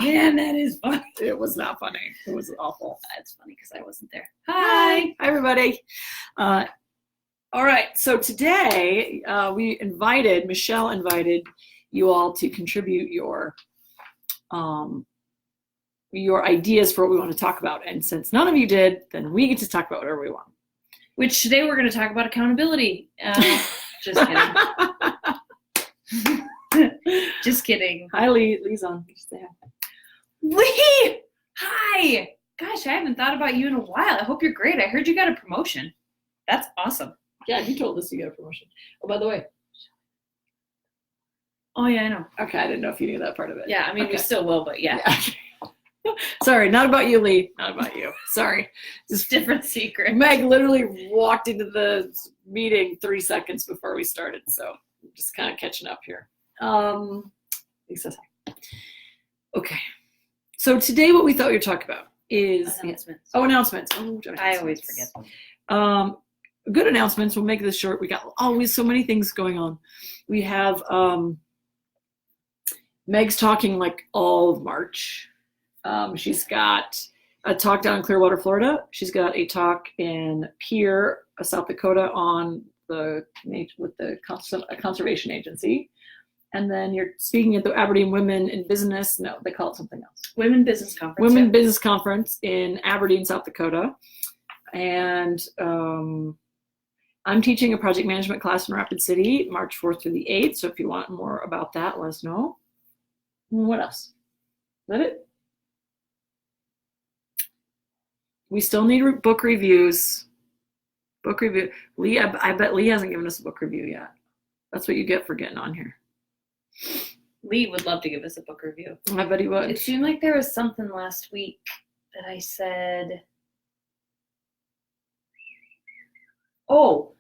Man, that is funny. It was not funny. It was awful. That's funny because I wasn't there. Hi, everybody. All right. So today Michelle invited you all to contribute your ideas for what we want to talk about. And since none of you did, then we get to talk about whatever we want. Which today we're going to talk about accountability. Just kidding. Just kidding. Hi, Lee. Lee's on. Lee! Hi! Gosh, I haven't thought about you in a while. I hope you're great. I heard you got a promotion. That's awesome. Yeah, you told us you got a promotion. Oh, by the way. Oh, yeah, I know. Okay, I didn't know if you knew that part of it. Yeah, I mean, we still will, but yeah. Sorry, not about you, Lee. Not about you. Sorry. Just different secret. Meg literally walked into the meeting 3 seconds before we started, so I'm just kind of catching up here. Lee says hi. Okay. So today what we thought we would talk about is announcements. Announcements. I always forget them. Good announcements. We'll make this short. We got always so many things going on. We have Meg's talking like all of March. She's got a talk down in Clearwater, Florida. She's got a talk in Pierre, South Dakota with the conservation agency. And then you're speaking at the Aberdeen Women in Business. No, they call it something else. Women Business Conference. Women Business Conference in Aberdeen, South Dakota. And I'm teaching a project management class in Rapid City, March 4th through the 8th. So if you want more about that, let us know. What else? Is that it? We still need book reviews. Book review. Lee, I bet Lee hasn't given us a book review yet. That's what you get for getting on here. Lee would love to give us a book review. I bet he would. It seemed like there was something last week that I said. Oh,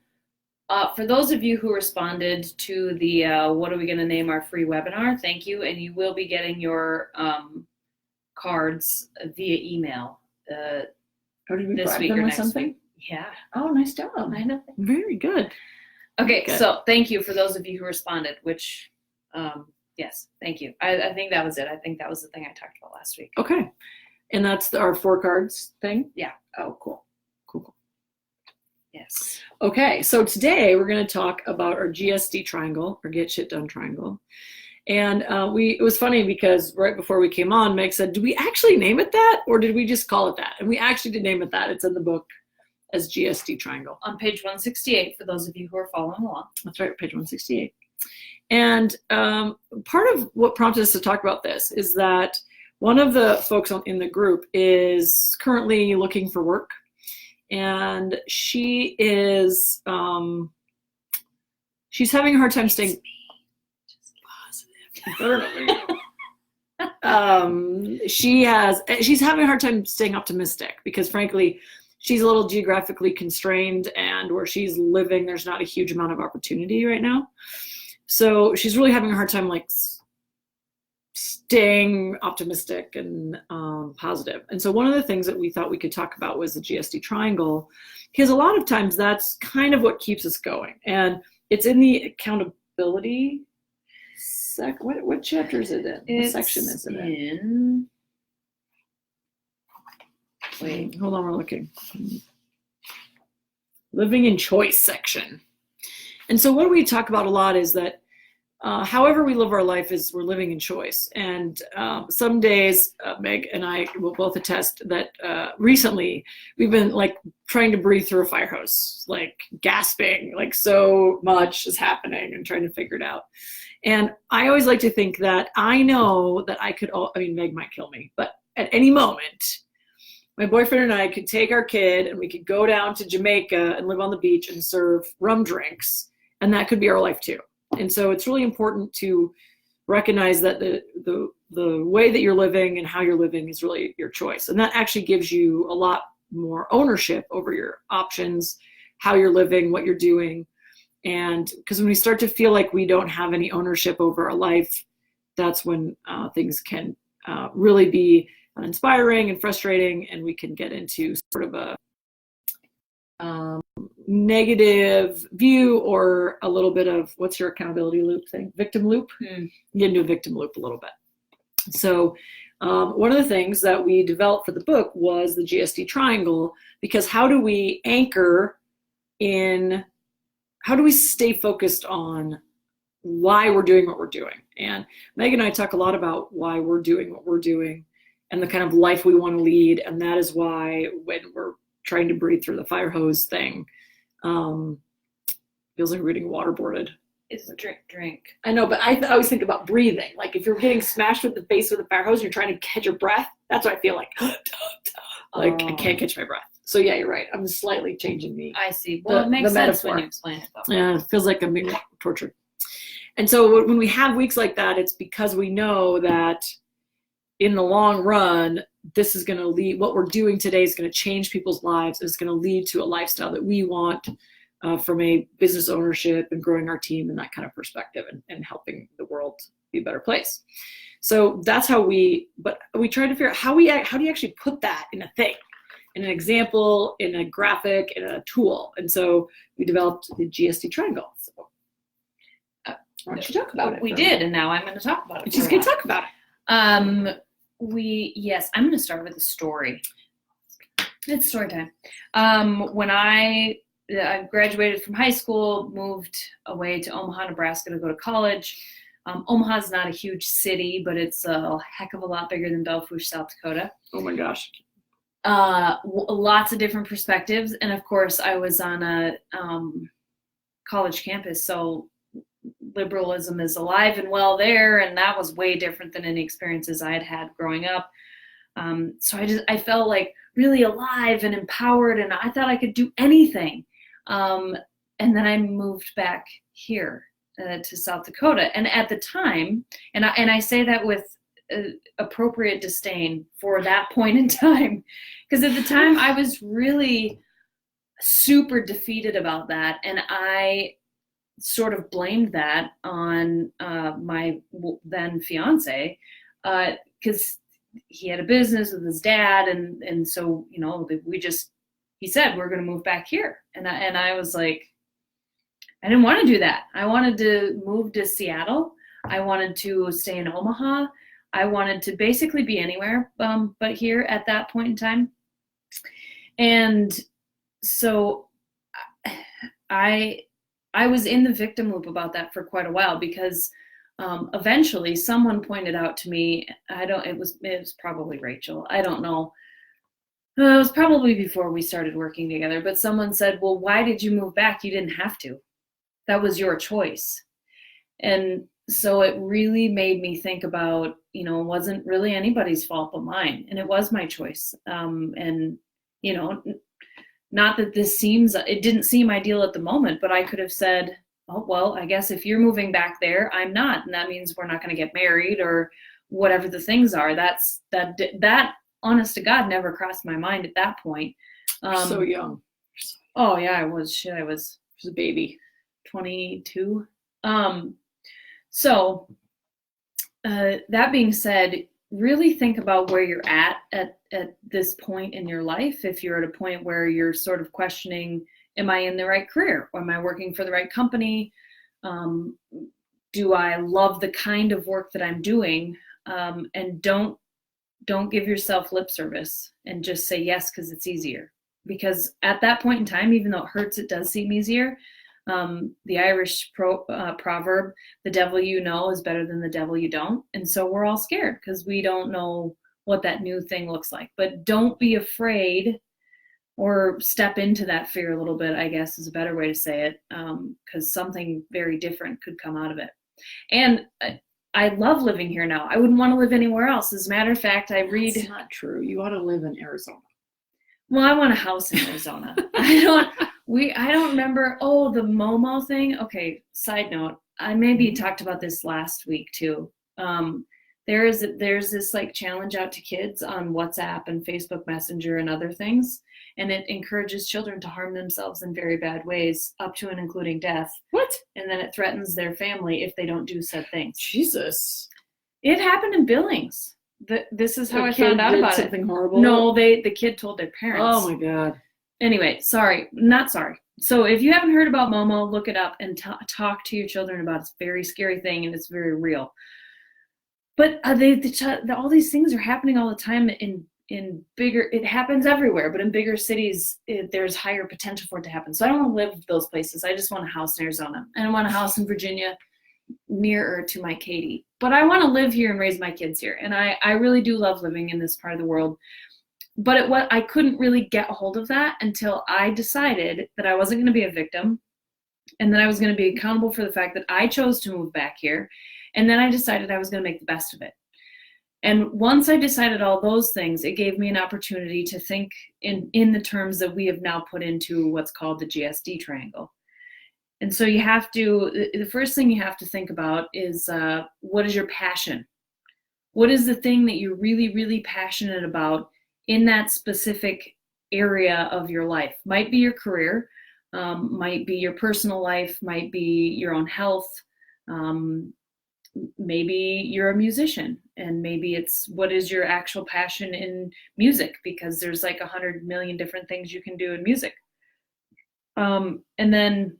for those of you who responded to the what are we going to name our free webinar, thank you. And you will be getting your cards via email Did we this bribe week them or with next something? week. Yeah. Oh, nice job. I know. Very good. Okay, Good. so thank you for those of you who responded, which, yes, thank you. I think that was it. I think that was the thing I talked about last week. Okay. And that's our 4 cards thing? Yeah. Oh, cool. Cool. Yes. Okay, so today we're going to talk about our G.S.D Triangle, or Get Shit Done Triangle. And it was funny because right before we came on, Meg said, do we actually name it that, or did we just call it that? And we actually did name it that. It's in the book as G.S.D Triangle. On page 168, for those of you who are following along. That's right, page 168. And part of what prompted us to talk about this is that one of the folks in the group is currently looking for work. And she is, she's having a hard time staying positive. She's having a hard time staying optimistic because frankly, she's a little geographically constrained, and where she's living, there's not a huge amount of opportunity right now. So she's really having a hard time like staying optimistic and positive. And so one of the things that we thought we could talk about was the G.S.D Triangle, because a lot of times that's kind of what keeps us going. And it's in the accountability what chapter is it in? What section is it in? Wait, hold on, we're looking. Living in choice section. And so what we talk about a lot is that however we live our life is we're living in choice. And some days, Meg and I will both attest that recently we've been like trying to breathe through a fire hose, like gasping, like so much is happening and trying to figure it out. And I always like to think that I know that Meg might kill me, but at any moment, my boyfriend and I could take our kid and we could go down to Jamaica and live on the beach and serve rum drinks. And that could be our life too. And so it's really important to recognize that the way that you're living and how you're living is really your choice. And that actually gives you a lot more ownership over your options, how you're living, what you're doing. And because when we start to feel like we don't have any ownership over our life, that's when things can really be uninspiring and frustrating, and we can get into sort of a negative view or a little bit of, what's your accountability loop thing? Victim loop? Get into a victim loop a little bit. So one of the things that we developed for the book was the G.S.D Triangle, because how do we anchor in, how do we stay focused on why we're doing what we're doing? And Meg and I talk a lot about why we're doing what we're doing and the kind of life we want to lead. And that is why when we're trying to breathe through the fire hose thing, feels like we're getting waterboarded. It's a drink. I know, but I always think about breathing. Like if you're getting smashed with the face with a fire hose and you're trying to catch your breath, that's what I feel like. Like I can't catch my breath. So yeah, you're right. I'm slightly changing the. I see. Well, it makes sense metaphor. when you explain it, though. Yeah, it feels like I'm being tortured. And so when we have weeks like that, it's because we know that in the long run, this is going to lead, what we're doing today is going to change people's lives. It's going to lead to a lifestyle that we want from a business ownership and growing our team and that kind of perspective and helping the world be a better place. So that's how we try to figure out how do you actually put that in a thing, in an example, in a graphic, in a tool. And so we developed the G.S.D Triangle. So why don't you talk about it? We did, and now I'm going to talk about it. She's going to talk about it. Yes, I'm going to start with a story. It's story time. When I graduated from high school, moved away to Omaha, Nebraska to go to college. Omaha's not a huge city, but it's a heck of a lot bigger than Belfouche, South Dakota. Oh my gosh. Lots of different perspectives. And of course, I was on a college campus, so liberalism is alive and well there, and that was way different than any experiences I had had growing up. So I felt like really alive and empowered, and I thought I could do anything. And then I moved back here to South Dakota, and at the time, and I say that with appropriate disdain for that point in time, because at the time I was really super defeated about that, and I sort of blamed that on my then fiance, because he had a business with his dad, and so he said we're going to move back here, and I was like, I didn't want to do that. I wanted to move to Seattle. I wanted to stay in Omaha. I wanted to basically be anywhere but here at that point in time. And so I was in the victim loop about that for quite a while, because eventually someone pointed out to me, it was probably Rachel, I don't know. It was probably before we started working together, but someone said, well, why did you move back? You didn't have to. That was your choice. And so it really made me think about, it wasn't really anybody's fault but mine. And it was my choice. And, not that it didn't seem ideal at the moment, but I could have said, oh, well, I guess if you're moving back there, I'm not. And that means we're not going to get married or whatever the things are. That honest to God never crossed my mind at that point. So young. Oh yeah, I was a baby. 22. So that being said, really think about where you're at this point in your life. If you're at a point where you're sort of questioning, am I in the right career? Or am I working for the right company? Do I love the kind of work that I'm doing? And don't give yourself lip service and just say yes because it's easier. Because at that point in time, even though it hurts, it does seem easier. The Irish proverb, the devil you know is better than the devil you don't. And so we're all scared because we don't know what that new thing looks like. But don't be afraid, or step into that fear a little bit, I guess is a better way to say it, because something very different could come out of it. And I love living here now. I wouldn't want to live anywhere else. As a matter of fact, That's not true. You want to live in Arizona. Well, I want a house in Arizona. I don't remember. Oh, the Momo thing. Okay. Side note. I maybe talked about this last week too. There's this like challenge out to kids on WhatsApp and Facebook Messenger and other things, and it encourages children to harm themselves in very bad ways, up to and including death. What? And then it threatens their family if they don't do said things. Jesus. It happened in Billings. This is how I found out about it. Something horrible? No, the kid told their parents. Oh my God. Anyway, not sorry. So if you haven't heard about Momo, look it up and talk to your children about it. It's a very scary thing and it's very real. but all these things are happening all the time in bigger, it happens everywhere, but in bigger cities, there's higher potential for it to happen. So I don't want to live those places. I just want a house in Arizona, and I want a house in Virginia nearer to my Katie. But I want to live here and raise my kids here. And I really do love living in this part of the world. But I couldn't really get a hold of that until I decided that I wasn't going to be a victim, and that I was going to be accountable for the fact that I chose to move back here. And then I decided I was going to make the best of it. And once I decided all those things, it gave me an opportunity to think in the terms that we have now put into what's called the G.S.D Triangle. And so the first thing you have to think about is, what is your passion? What is the thing that you're really, really passionate about in that specific area of your life? Might be your career, might be your personal life, might be your own health, maybe you're a musician, and maybe it's what is your actual passion in music, because there's like 100 million different things you can do in music. And then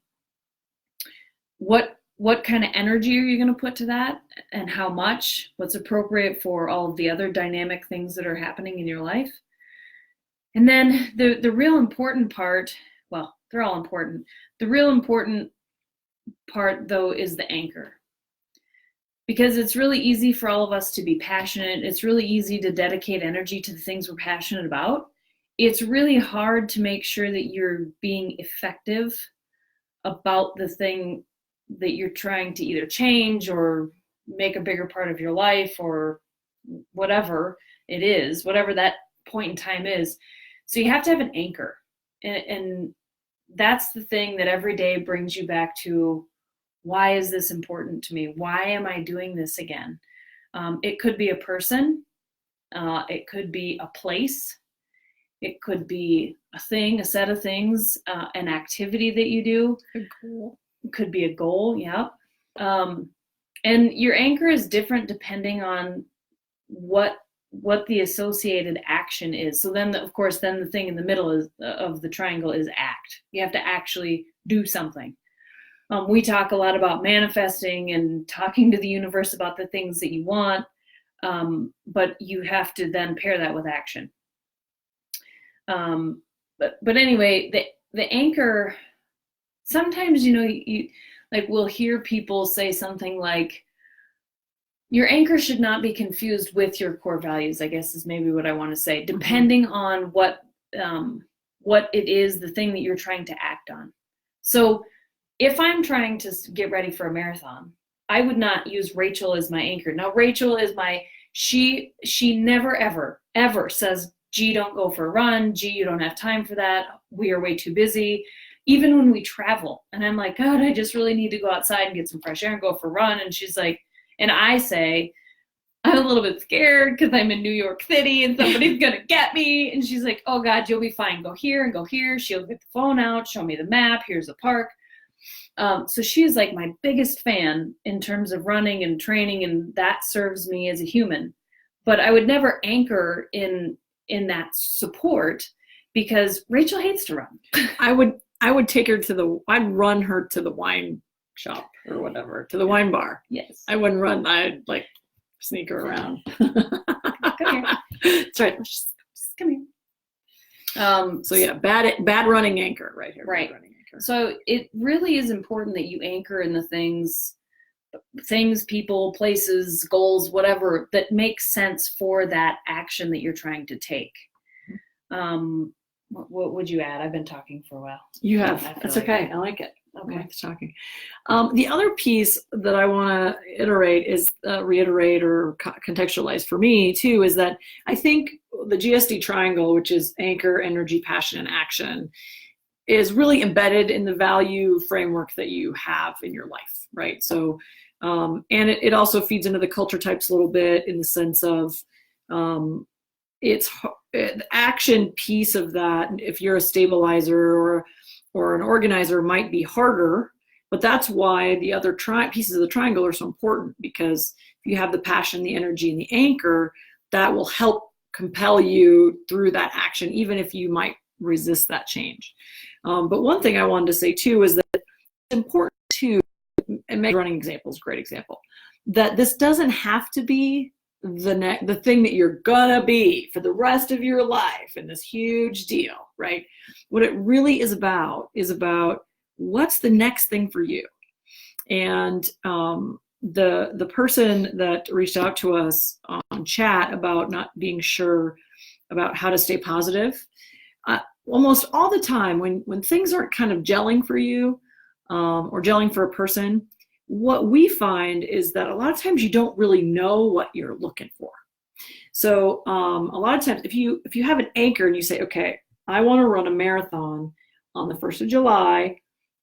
what kind of energy are you going to put to that, and how much, what's appropriate for all of the other dynamic things that are happening in your life. And then the real important part, well, they're all important. The real important part, though, is the anchor. Because it's really easy for all of us to be passionate. It's really easy to dedicate energy to the things we're passionate about. It's really hard to make sure that you're being effective about the thing that you're trying to either change or make a bigger part of your life, or whatever it is, whatever that point in time is. So you have to have an anchor. And that's the thing that every day brings you back to, why is this important to me? Why am I doing this again? It could be a person. It could be a place. It could be a thing, a set of things, an activity that you do. A goal. It could be a goal, yeah. And your anchor is different depending on what the associated action is. So then, of course, then the thing in the middle of the triangle is act. You have to actually do something. We talk a lot about manifesting and talking to the universe about the things that you want, but you have to then pair that with action. But anyway, the anchor, sometimes, you like, we'll hear people say something like, your anchor should not be confused with your core values, I guess is maybe what I want to say, depending on what it is, the thing that you're trying to act on. So if I'm trying to get ready for a marathon, I would not use Rachel as my anchor. Now, Rachel is she never, ever says, G, don't go for a run. G, you don't have time for that. We are way too busy. Even when we travel, and I'm like, God, I just really need to go outside and get some fresh air and go for a run. And she's like, and I say, I'm a little bit scared because I'm in New York City and somebody's going to get me. And she's like, oh God, you'll be fine. Go here and go here. She'll get the phone out, show me the map. Here's the park. So she's like my biggest fan in terms of running and training, and that serves me as a human. But I would never anchor in that support, because Rachel hates to run. I would take her I'd run her to the wine shop or whatever, to the wine bar. Yes. I wouldn't run. I'd like sneak her around. Come here. That's right. Just come here. So yeah, bad running anchor right here. Right. Bad running anchor. So it really is important that you anchor in the things, people, places, goals, whatever, that makes sense for that action that you're trying to take. What would you add? I've been talking for a while. You have. That's like okay. I like it. Okay. I like talking. The other piece that I want to reiterate or contextualize for me too, is that I think the G.S.D Triangle, which is anchor, energy, passion, and action, is really embedded in the value framework that you have in your life, right? So, and it also feeds into the culture types a little bit, in the sense of the action piece of that. If you're a stabilizer or an organizer, might be harder, but that's why the other pieces of the triangle are so important, because if you have the passion, the energy, and the anchor, that will help compel you through that action, even if you might resist that change. But one thing I wanted to say too is that it's important to, and running example is a great example. that this doesn't have to be the thing that you're gonna be for the rest of your life and this huge deal, right? What it really is about what's the next thing for you. And the person that reached out to us on chat about not being sure about how to stay positive, almost all the time when things aren't kind of gelling for you or gelling for a person, what we find is that a lot of times you don't really know what you're looking for. So a lot of times if you have an anchor and you say, okay, I want to run a marathon on the 1st of July,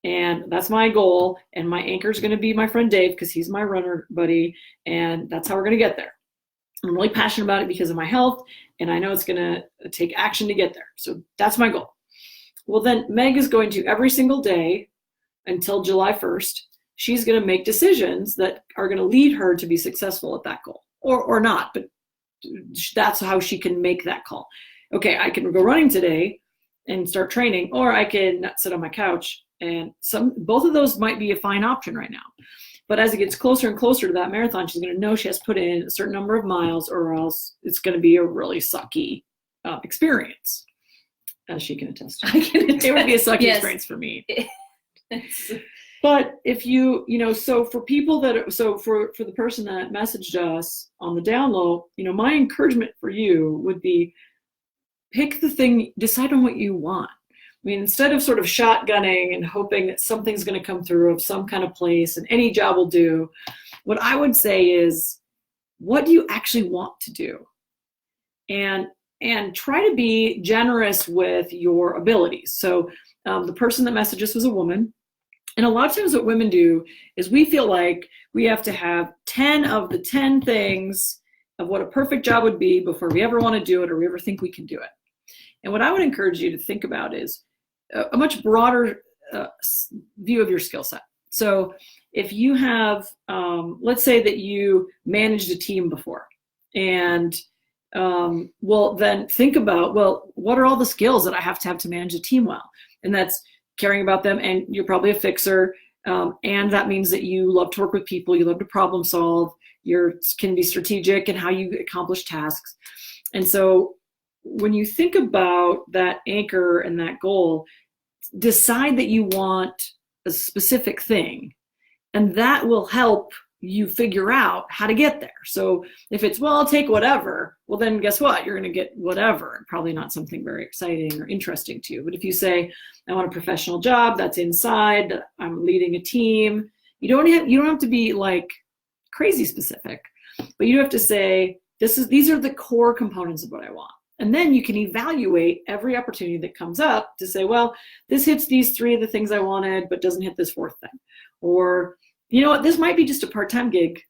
and that's my goal, and my anchor is going to be my friend Dave because he's my runner buddy, and that's how we're going to get there. I'm really passionate about it because of my health, and I know it's going to take action to get there. So that's my goal. Well, then Meg is going to every single day until July 1st, she's going to make decisions that are going to lead her to be successful at that goal, or not, but that's how she can make that call. Okay, I can go running today and start training, or I can sit on my couch, and both of those might be a fine option right now. But as it gets closer and closer to that marathon, she's going to know she has to put in a certain number of miles, or else it's going to be a really sucky experience, as she can attest to. It would be a sucky experience for me. But if so for people for the person that messaged us on the down low, my encouragement for you would be pick the thing, decide on what you want. I mean, instead of sort of shotgunning and hoping that something's going to come through of some kind of place and any job will do, what I would say is, what do you actually want to do? And try to be generous with your abilities. So the person that messaged us was a woman. And a lot of times what women do is we feel like we have to have 10 of the 10 things of what a perfect job would be before we ever want to do it or we ever think we can do it. And what I would encourage you to think about is a much broader view of your skill set. So if you have, let's say that you managed a team before, and well, then think about, well, what are all the skills that I have to manage a team well? And that's caring about them, and you're probably a fixer, and that means that you love to work with people, you love to problem solve, you can be strategic in how you accomplish tasks. And so when you think about that anchor and that goal, decide that you want a specific thing, and that will help you figure out how to get there. So if it's, well, I'll take whatever, well, then guess what? You're going to get whatever, probably not something very exciting or interesting to you. But if you say, I want a professional job that's inside, that I'm leading a team, you don't have to be like crazy specific, but you have to say, these are the core components of what I want. And then you can evaluate every opportunity that comes up to say, well, this hits these 3 of the things I wanted, but doesn't hit this 4th thing. Or, you know what, this might be just a part-time gig,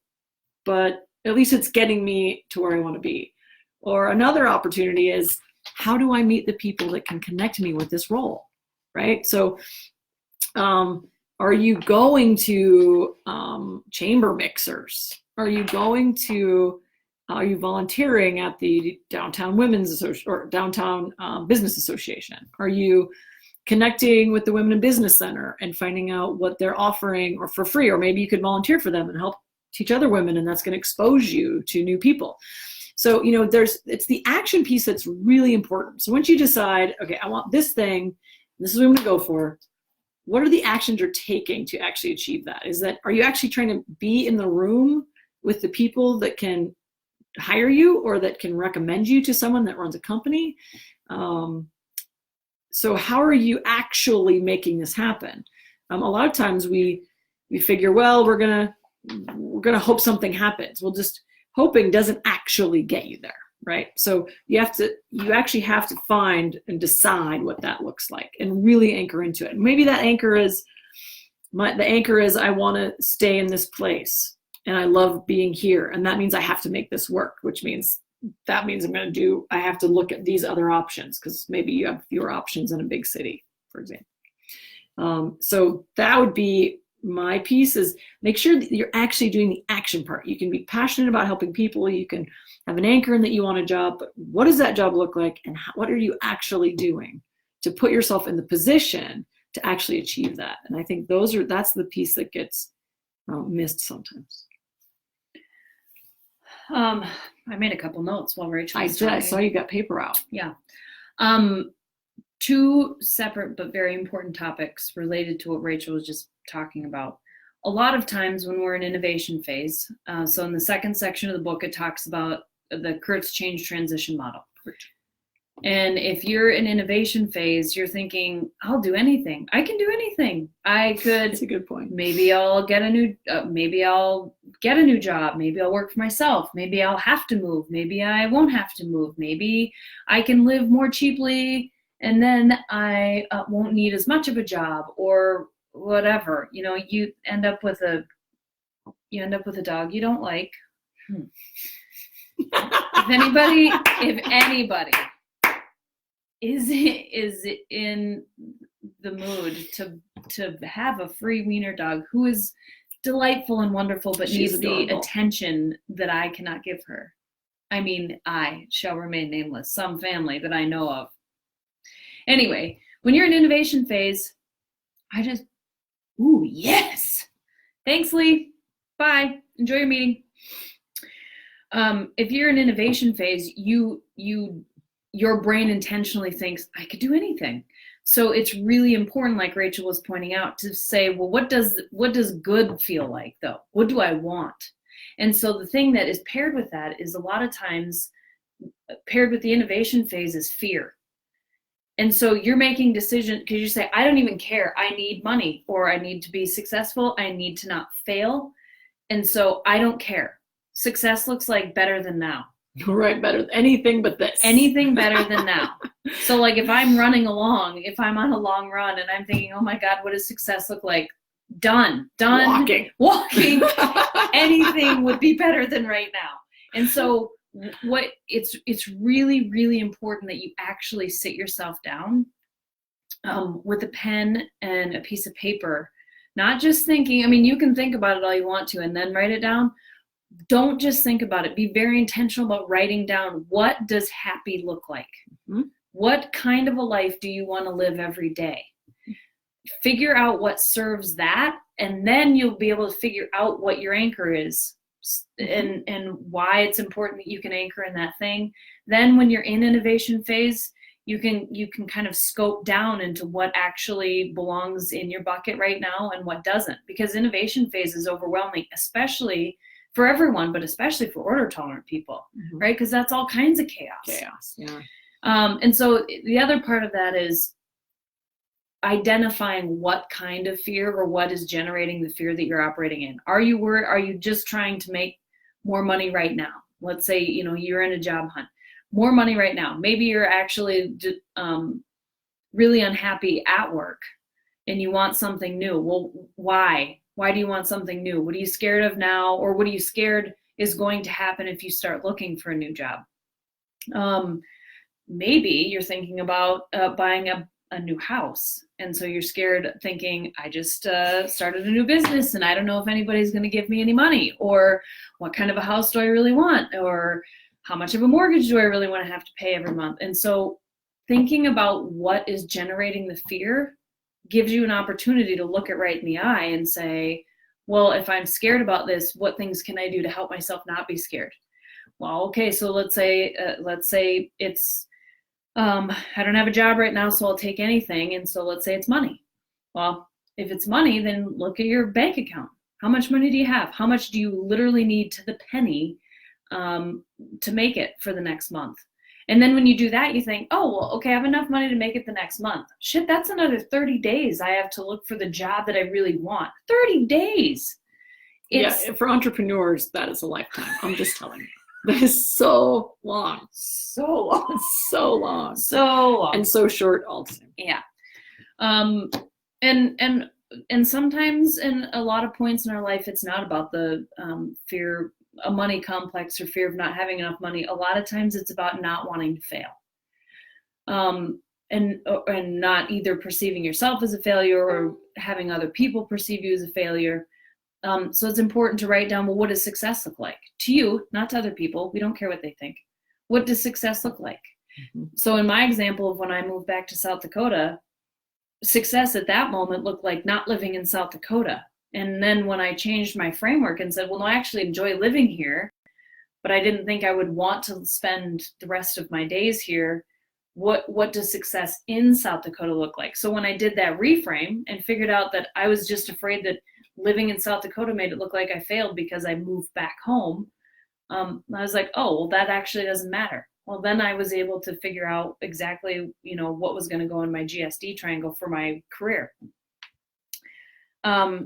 but at least it's getting me to where I want to be. Or another opportunity is, how do I meet the people that can connect me with this role, right? So are you going to chamber mixers? Are you volunteering at the Downtown Women's Association or Downtown Business Association? Are you connecting with the Women in Business Center and finding out what they're offering, or for free, or maybe you could volunteer for them and help teach other women, and that's going to expose you to new people. So, it's the action piece that's really important. So once you decide, okay, I want this thing, this is what I'm going to go for, what are the actions you're taking to actually achieve that? Are you actually trying to be in the room with the people that can hire you or that can recommend you to someone that runs a company? So how are you actually making this happen? A lot of times we figure, well, we're gonna hope something happens. Well, just hoping doesn't actually get you there, right? So you actually have to find and decide what that looks like and really anchor into it. Maybe that anchor is I want to stay in this place and I love being here, and that means I have to make this work, which means I have to look at these other options, because maybe you have fewer options in a big city, for example. So that would be my piece, is make sure that you're actually doing the action part. You can be passionate about helping people. You can have an anchor in that you want a job, but what does that job look like, and what are you actually doing to put yourself in the position to actually achieve that? And I think that's the piece that gets missed sometimes. I made a couple notes while Rachel was talking. I saw you got paper out. Yeah. Two separate but very important topics related to what Rachel was just talking about. A lot of times when we're in innovation phase, so in the second section of the book, it talks about the Kurtz change transition model. And if you're in innovation phase, you're thinking, I'll do anything. I can do anything. That's a good point. Maybe I'll get a new job. Maybe I'll work for myself. Maybe I'll have to move. Maybe I won't have to move. Maybe I can live more cheaply and then I won't need as much of a job or whatever. You end up with a dog you don't like. If anybody is in the mood to have a free wiener dog who is delightful and wonderful but needs the attention that I cannot give her. I mean, I shall remain nameless. Some family that I know of. Anyway, when you're in innovation phase, ooh, yes. Thanks, Lee. Bye. Enjoy your meeting. If you're in innovation phase, your brain intentionally thinks, I could do anything. So it's really important, like Rachel was pointing out, to say, well, what does good feel like, though? What do I want? And so the thing that is paired with that is a lot of times paired with the innovation phase is fear. And so you're making decisions because you say, I don't even care. I need money, or I need to be successful. I need to not fail. And so I don't care. Success looks like better than now. Right, better anything but this. Anything better than now. So like if I'm running along, if I'm on a long run and I'm thinking, oh my God, what does success look like? Done. Walking. Anything would be better than right now. And so it's really, really important that you actually sit yourself down with a pen and a piece of paper, not just thinking. I mean, you can think about it all you want to and then write it down. Don't just think about it. Be very intentional about writing down, what does happy look like? Mm-hmm. What kind of a life do you want to live every day? Figure out what serves that, and then you'll be able to figure out what your anchor is and why it's important that you can anchor in that thing. Then when you're in innovation phase, you can kind of scope down into what actually belongs in your bucket right now and what doesn't, because innovation phase is overwhelming, especially for everyone, but especially for order tolerant people, mm-hmm. right? Because that's all kinds of chaos. Yeah. And so the other part of that is identifying what kind of fear or what is generating the fear that you're operating in. Are you worried? Are you just trying to make more money right now? Let's say, you're in a job hunt, more money right now. Maybe you're actually really unhappy at work and you want something new. Well, why? Why do you want something new? What are you scared of now? Or what are you scared is going to happen if you start looking for a new job? Maybe you're thinking about buying a new house. And so you're scared thinking, I just started a new business and I don't know if anybody's going to give me any money, or what kind of a house do I really want? Or how much of a mortgage do I really want to have to pay every month? And so thinking about what is generating the fear gives you an opportunity to look it right in the eye and say, well, if I'm scared about this, what things can I do to help myself not be scared? Well, okay, so let's say it's, I don't have a job right now, so I'll take anything. And so let's say it's money. Well, if it's money, then look at your bank account. How much money do you have? How much do you literally need to the penny to make it for the next month? And then when you do that, you think, oh, well, okay, I have enough money to make it the next month. Shit, that's another 30 days I have to look for the job that I really want. 30 days. Yeah, for entrepreneurs, that is a lifetime. I'm just telling you. That is so long. So long. So long. So long. And so short also. Yeah. And sometimes in a lot of points in our life, it's not about the fear, a money complex or fear of not having enough money. A lot of times it's about not wanting to fail. And not either perceiving yourself as a failure or having other people perceive you as a failure. So it's important to write down, well, what does success look like? To you, not to other people. We don't care what they think. What does success look like? Mm-hmm. So in my example of when I moved back to South Dakota, success at that moment looked like not living in South Dakota. And then when I changed my framework and said, well, no, I actually enjoy living here, but I didn't think I would want to spend the rest of my days here. What does success in South Dakota look like? So when I did that reframe and figured out that I was just afraid that living in South Dakota made it look like I failed because I moved back home, I was like, oh, well, that actually doesn't matter. Well, then I was able to figure out exactly, what was going to go in my G.S.D triangle for my career.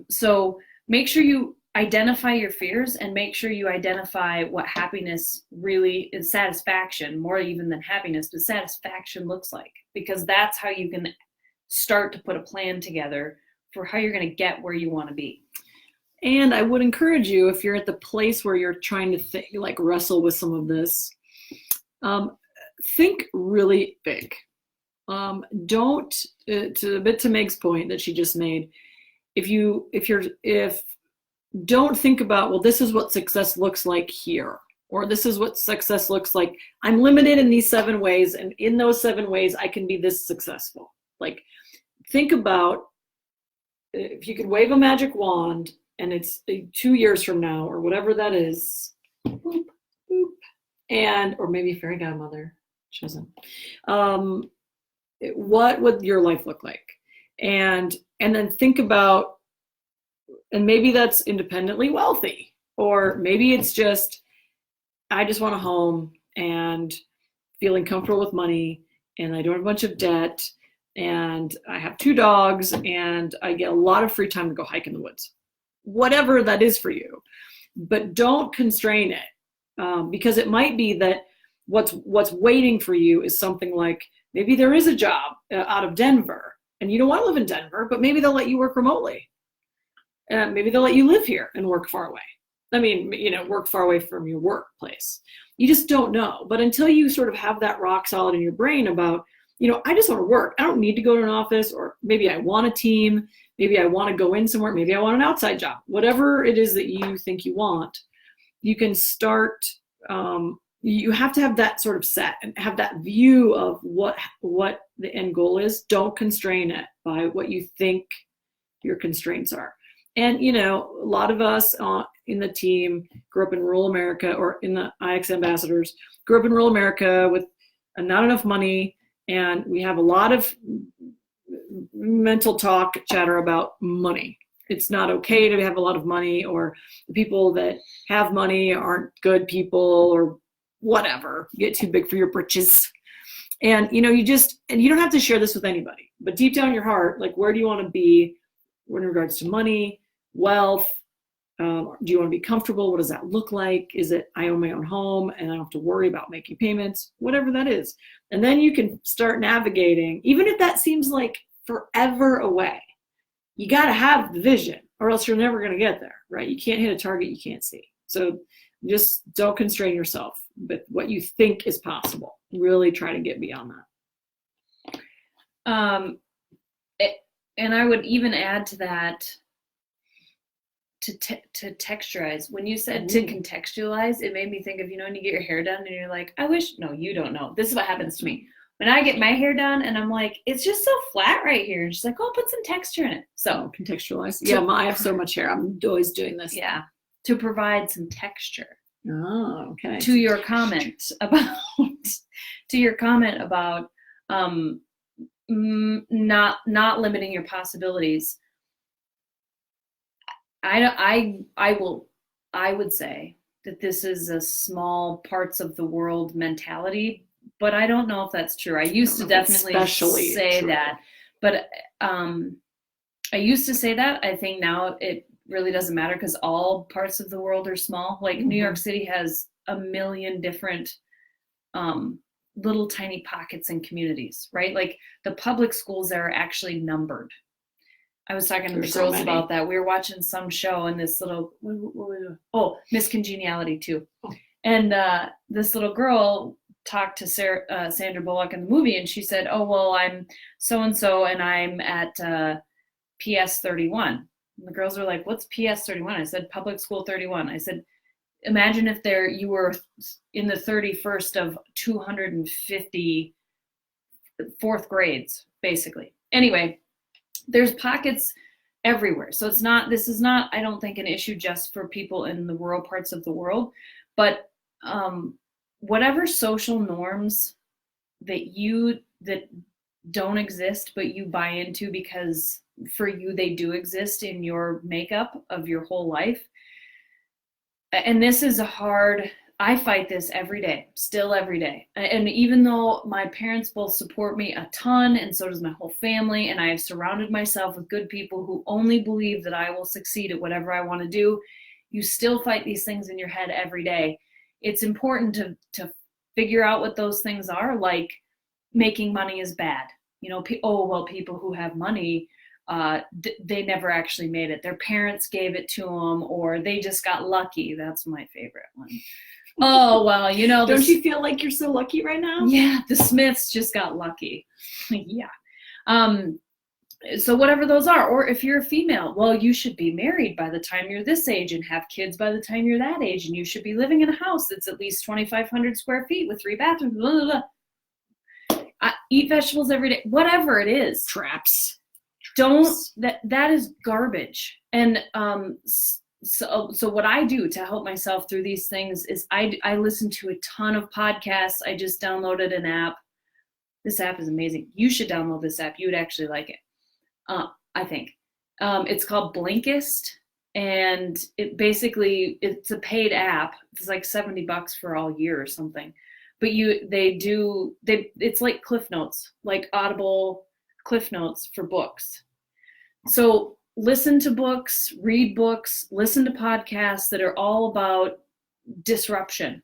So make sure you identify your fears and make sure you identify what happiness really is, satisfaction, more even than happiness, but satisfaction looks like, because that's how you can start to put a plan together for how you're going to get where you want to be. And I would encourage you, if you're at the place where you're trying to wrestle with some of this, think really big. Don't, to Meg's point that she just made, don't think about, well, this is what success looks like here, or this is what success looks like. I'm limited in these 7 ways, and in those 7 ways, I can be this successful. Think about if you could wave a magic wand and it's 2 years from now, or whatever that is, boop, boop, or maybe fairy godmother, chosen. What would your life look like? And then think about, and maybe that's independently wealthy, or maybe it's just, I just want a home and feeling comfortable with money, and I don't have a bunch of debt, and I have 2 dogs, and I get a lot of free time to go hike in the woods. Whatever that is for you, but don't constrain it, because it might be that what's waiting for you is something like, maybe there is a job out of Denver, and you don't want to live in Denver, but maybe they'll let you work remotely. Maybe they'll let you live here and work far away. I mean, work far away from your workplace. You just don't know. But until you sort of have that rock solid in your brain about, I just want to work. I don't need to go to an office, or maybe I want a team. Maybe I want to go in somewhere. Maybe I want an outside job. Whatever it is that you think you want, you can start. You have to have that sort of set and have that view of what the end goal is. Don't constrain it by what you think your constraints are. And, a lot of us in the team grew up in rural America, or in the IX ambassadors, grew up in rural America with not enough money. And we have a lot of mental chatter about money. It's not okay to have a lot of money, or the people that have money aren't good people, or whatever, get too big for your britches. And, you don't have to share this with anybody, but deep down in your heart, where do you want to be in regards to money, wealth? Do you want to be comfortable? What does that look like? Is it, I own my own home and I don't have to worry about making payments, whatever that is. And then you can start navigating, even if that seems like forever away. You got to have the vision, or else you're never going to get there, right? You can't hit a target you can't see. So just don't constrain yourself with what you think is possible. Really try to get beyond that. And I would even add to that, to texturize. When you said to contextualize, it made me think of, when you get your hair done and you're like, no, you don't know. This is what happens to me. When I get my hair done and I'm like, it's just so flat right here. And she's like, put some texture in it. So contextualize. Yeah, I have so much hair. I'm always doing this. Yeah. To provide some texture. Oh, okay. To your comment about not limiting your possibilities. I would say that this is a small parts of the world mentality, but I don't know if that's true. I used to definitely say that, but I used to say that. I think now it really doesn't matter, because all parts of the world are small. New York City has a million different little tiny pockets and communities, right? The public schools there are actually numbered. I was talking to the girls about that. We were watching some show, and this little, Miss Congeniality too. And this little girl talked to Sandra Bullock in the movie, and she said, I'm so-and-so, and I'm at PS 31. And the girls were like, what's PS 31? I said, public school 31. I said, imagine if you were in the 31st of 250 fourth grades, basically. Anyway, there's pockets everywhere. So this is not, I don't think, an issue just for people in the rural parts of the world, but whatever social norms that don't exist, but you buy into because for you they do exist in your makeup of your whole life. And this is I fight this every day, still every day. And even though my parents both support me a ton, and so does my whole family, and I have surrounded myself with good people who only believe that I will succeed at whatever I want to do, you still fight these things in your head every day. It's important to figure out what those things are, like making money is bad. People who have money, they never actually made it. Their parents gave it to them, or they just got lucky. That's my favorite one. Oh, well, Don't you feel like you're so lucky right now? Yeah, the Smiths just got lucky. Yeah. So whatever those are, or if you're a female, well, you should be married by the time you're this age and have kids by the time you're that age, and you should be living in a house that's at least 2,500 square feet with 3 bathrooms, blah, blah, blah. Eat vegetables every day, whatever it is. Traps. That is garbage. And so what I do to help myself through these things is I listen to a ton of podcasts. I just downloaded an app. This app is amazing. You should download this app. You would actually like it. I think. It's called Blinkist, and it's a paid app. It's like $70 for all year or something. But it's like Cliff Notes, like Audible Cliff Notes for books. So listen to books, read books, listen to podcasts that are all about disruption.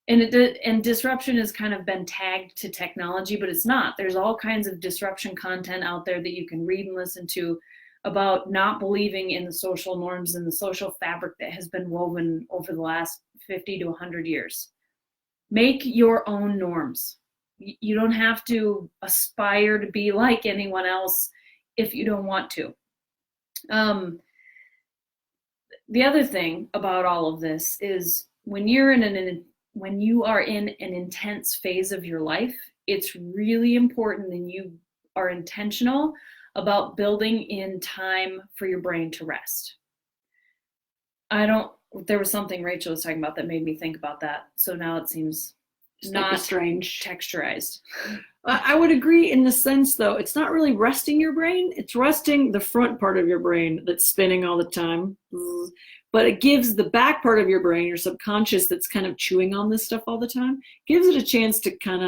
And disruption has kind of been tagged to technology, but it's not. There's all kinds of disruption content out there that you can read and listen to about not believing in the social norms and the social fabric that has been woven over the last 50 to 100 years. Make your own norms. You don't have to aspire to be like anyone else if you don't want to. The other thing about all of this is when you are in an intense phase of your life, it's really important that you are intentional about building in time for your brain to rest. There was something Rachel was talking about that made me think about that. So now it seems not strange texturized. I would agree in the sense, though, it's not really resting your brain. It's resting the front part of your brain that's spinning all the time. But it gives the back part of your brain, your subconscious that's kind of chewing on this stuff all the time, gives it a chance to kind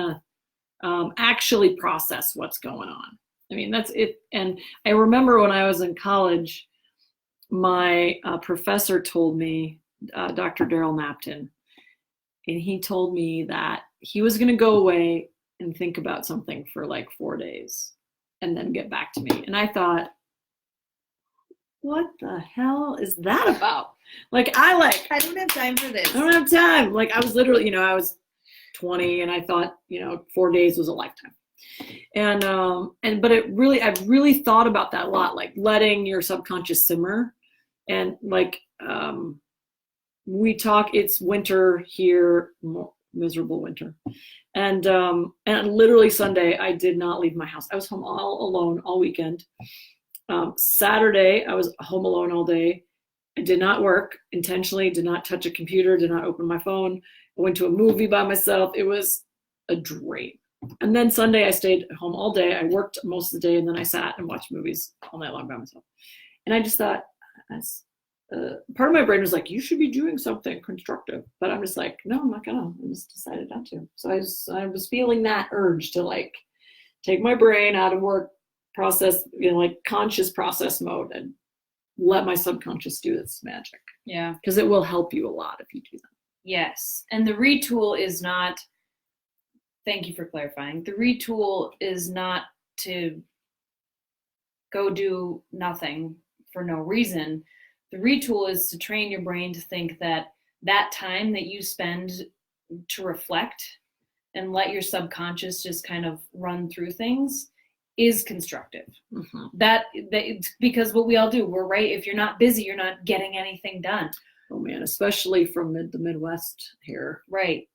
of actually process what's going on. I mean, that's it. And I remember when I was in college, my professor told me, Dr. Daryl Napton, and he told me that he was going to go away and think about something for like 4 days and then get back to me. And I thought, what the hell is that about? I don't have time for this. I don't have time. Like I was literally, I was 20 and I thought, 4 days was a lifetime. But I've really thought about that a lot, like letting your subconscious simmer. And it's winter here, miserable winter. And literally Sunday, I did not leave my house. I was home all alone all weekend. Saturday, I was home alone all day. I did not work intentionally, did not touch a computer, did not open my phone. I went to a movie by myself. It was a dream. And then Sunday, I stayed home all day. I worked most of the day, and then I sat and watched movies all night long by myself. And I just thought, part of my brain was like, you should be doing something constructive. But I'm just like, no, I'm not gonna. I just decided not to. So I was feeling that urge to take my brain out of work process, conscious process mode, and let my subconscious do its magic. Yeah. Because it will help you a lot if you do that. Yes. And the retool is not, thank you for clarifying. The retool is not to go do nothing for no reason. The retool is to train your brain to think that time that you spend to reflect and let your subconscious just kind of run through things is constructive. Mm-hmm. That because what we all do, we're right. If you're not busy, you're not getting anything done. Oh man, especially from the Midwest here. Right.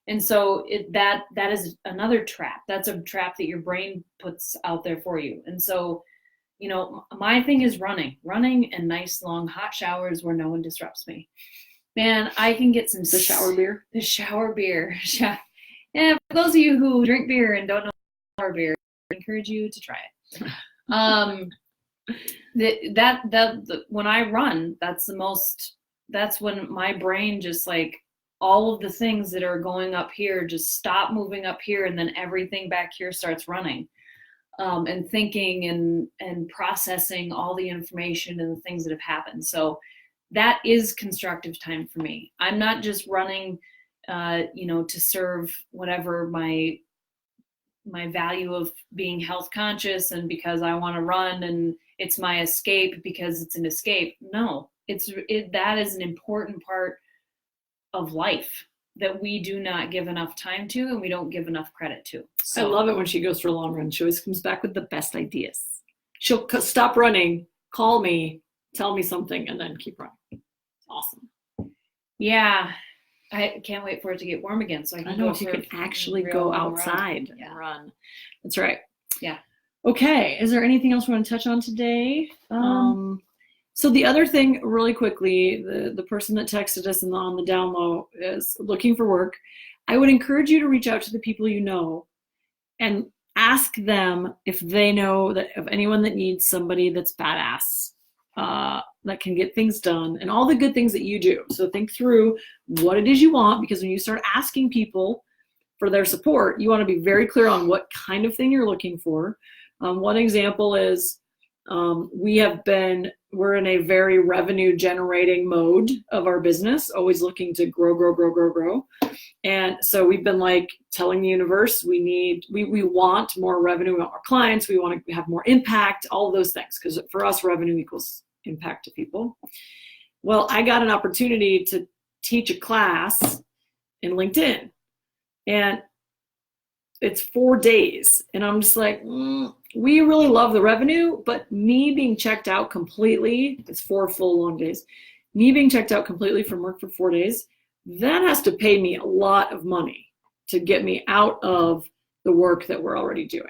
And so that is another trap. That's a trap that your brain puts out there for you. And so, my thing is running and nice long hot showers where no one disrupts me. Man, I can get some The shower beer. The shower beer. Yeah, for those of you who drink beer and don't know shower beer, I encourage you to try it. When I run, that's when my brain just like all of the things that are going up here just stop moving up here, and then everything back here starts running. And thinking and processing all the information and the things that have happened. So that is constructive time for me. I'm not just running, to serve whatever my value of being health conscious and because I want to run and it's my escape because it's an escape. No, that is an important part of life that we do not give enough time to and we don't give enough credit to. So, I love it when she goes for a long run. She always comes back with the best ideas. She'll stop running, call me, tell me something, and then keep running. It's awesome. Yeah. I can't wait for it to get warm again. So I know if you can actually go outside and run. That's right. Yeah. Okay. Is there anything else we want to touch on today? So the other thing, really quickly, the person that texted us on the down low is looking for work. I would encourage you to reach out to the people you know and ask them if they know that of anyone that needs somebody that's badass, that can get things done and all the good things that you do. So think through what it is you want, because when you start asking people for their support, you want to be very clear on what kind of thing you're looking for. One example is we're in a very revenue generating mode of our business, always looking to grow. And so we've been like telling the universe, we want more revenue, we want more clients, we want to have more impact, all of those things. Because for us, revenue equals impact to people. Well, I got an opportunity to teach a class in LinkedIn, and it's 4 days. And I'm just like, we really love the revenue, but me being checked out completely, it's 4 full long days, me being checked out completely from work for 4 days, that has to pay me a lot of money to get me out of the work that we're already doing.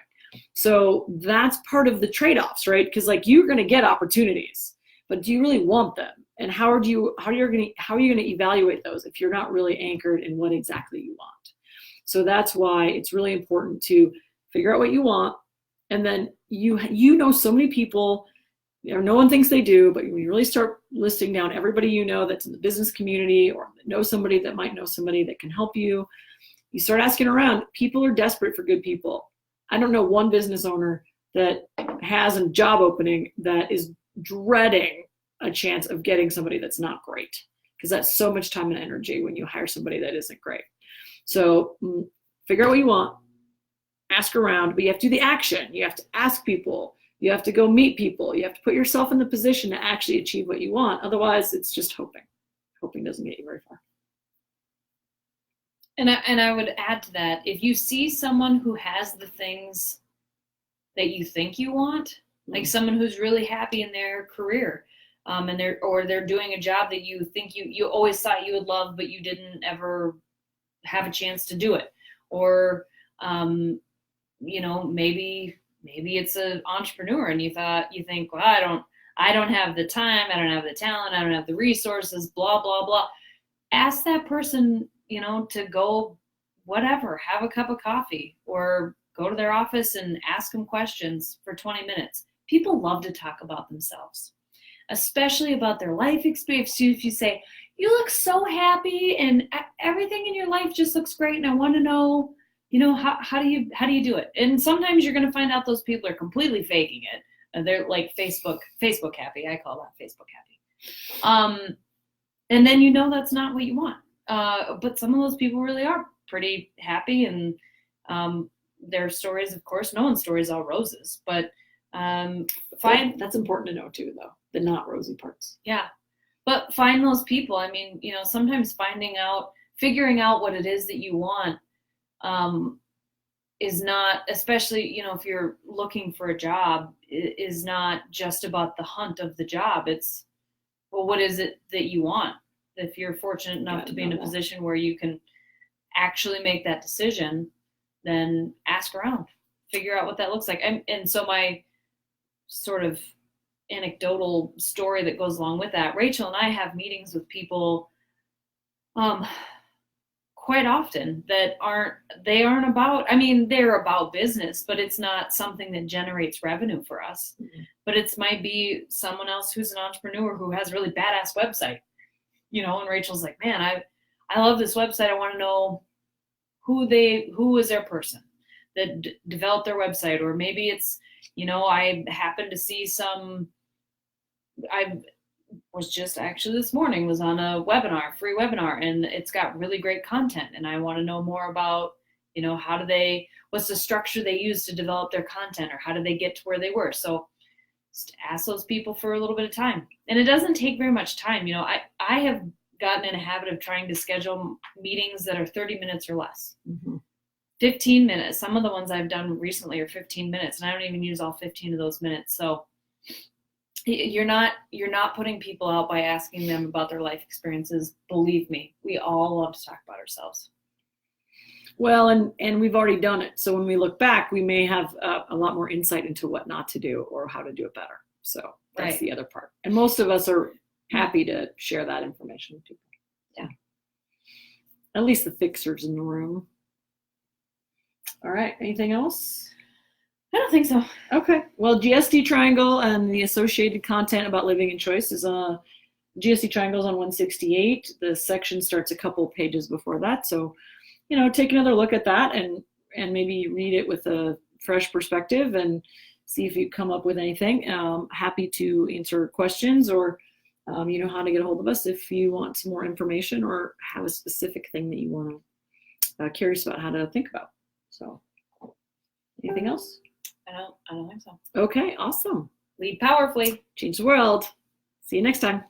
So that's part of the trade-offs, right? Because like you're going to get opportunities, but do you really want them? And how are you going to evaluate those if you're not really anchored in what exactly you want? So that's why it's really important to figure out what you want. And then you know so many people, no one thinks they do, but when you really start listing down everybody you know that's in the business community or know somebody that might know somebody that can help you, you start asking around. People are desperate for good people. I don't know one business owner that has a job opening that is dreading a chance of getting somebody that's not great, because that's so much time and energy when you hire somebody that isn't great. So figure out what you want, ask around, but you have to do the action. You have to ask people. You have to go meet people. You have to put yourself in the position to actually achieve what you want. Otherwise, it's just hoping. Hoping doesn't get you very far. And I would add to that, if you see someone who has the things that you think you want, like someone who's really happy in their career, and they're doing a job that you think you always thought you would love, but you didn't ever have a chance to do it, or maybe it's an entrepreneur and you think, well, I don't have the time, I don't have the talent, I don't have the resources, blah blah blah. Ask that person, to go whatever, have a cup of coffee or go to their office and ask them questions for 20 minutes. People love to talk about themselves, especially about their life experience. If you say, you look so happy and everything in your life just looks great, and I want to know, how do you do it? And sometimes you're going to find out those people are completely faking it. And they're like Facebook happy. I call that Facebook happy. And then that's not what you want. But some of those people really are pretty happy, and their stories, of course, no one's story is all roses, but that's important to know too, though, the not rosy parts. Yeah. But find those people. I mean, sometimes figuring out what it is that you want is not, especially, if you're looking for a job, is not just about the hunt of the job. It's, well, what is it that you want? If you're fortunate enough to be in a position where you can actually make that decision, then ask around, figure out what that looks like. And so my sort of anecdotal story that goes along with that, Rachel and I have meetings with people Quite often that aren't about, I mean, they're about business, but it's not something that generates revenue for us. Mhm. But it might be someone else who's an entrepreneur who has a really badass website, and Rachel's like, man, I love this website. I want to know who is their person that developed their website. Or maybe it's, I happen to see I was just actually this morning was on a webinar, free webinar, and it's got really great content. And I want to know more about, what's the structure they use to develop their content, or how did they get to where they were? So just ask those people for a little bit of time. And it doesn't take very much time. I have gotten in a habit of trying to schedule meetings that are 30 minutes or less. Mm-hmm. 15 minutes. Some of the ones I've done recently are 15 minutes, and I don't even use all 15 of those minutes. So you're not putting people out by asking them about their life experiences. Believe me, we all love to talk about ourselves. Well, and we've already done it. So when we look back, we may have a lot more insight into what not to do or how to do it better. So that's right. The other part. And most of us are happy to share that information with people. Yeah. At least the fixers in the room. All right. Anything else? I don't think so. Okay. Well, G.S.D Triangle and the associated content about living in choice is G.S.D Triangle's on 168. The section starts a couple pages before that. So, take another look at that and maybe read it with a fresh perspective and see if you come up with anything. Happy to answer questions, or you know how to get a hold of us if you want some more information or have a specific thing that you want to curious about how to think about. So, anything else? I don't think so. Okay, awesome. Lead powerfully. Change the world. See you next time.